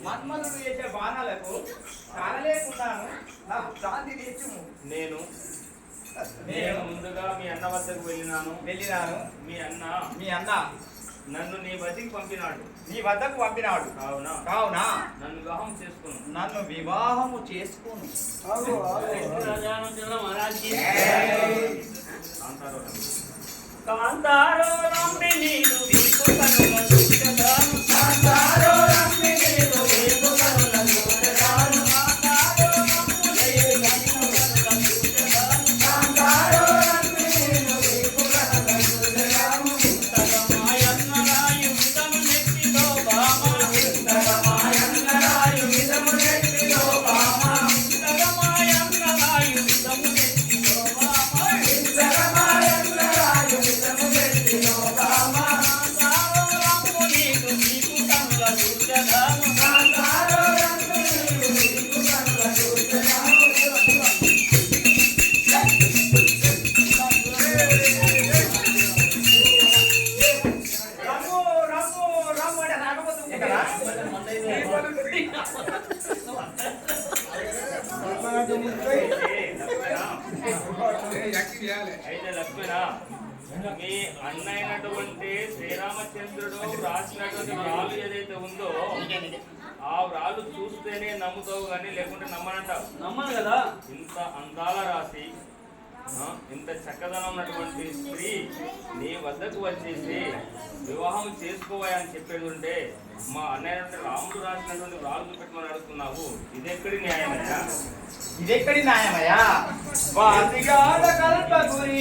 మన్మధుడు చేసే బాణాలకు కానలేకున్నాను. నాకు శాంతి తెచ్చుము. నేను ముందుగా మీ అన్న వద్దకు వెళ్ళినాను. మీ అన్న నన్ను నీ వద్దకు పంపినాడు. కావున నన్ను వివాహం చేసుకును. కాంతారో రంబి నీరు వీపు కనుల చూడదాను. కాంతారో రంబి నీరు వీపు కనుల చూడదాను. కాంతారో రంబి నీరు వీపు కనుల చూడదాను. తగమాయన్నరాయు విధము నెట్టిలో బామ. తగమాయన్నరాయు విధము నెట్టిలో బామ. తగమాయన్నరాయు విధము నెట్టిలో బామ. అయితే లక్ష్మణ, మీ అన్నైనటువంటి శ్రీరామచంద్రుడు రాసినటువంటి వ్రాలు ఏదైతే ఉందో ఆ వ్రాలు చూస్తేనే నమ్ముతావు కానీ లేకుంటే నమ్మనంటావు. నమ్మను కదా. ఇంత అందాల రాసి ఇంత చక్కదనం ఉన్నటువంటి స్త్రీ నీ వద్దకు వచ్చేసి వివాహం చేసుకోవా అని చెప్పేది ఉంటే మా అన్నయ్య రాముడు రాసినటువంటి వ్రాలు చూపెట్టమని అడుగుతున్నావు. ఇదెక్కడి న్యాయమయ్యా? వాసిగాడ కల్పగురి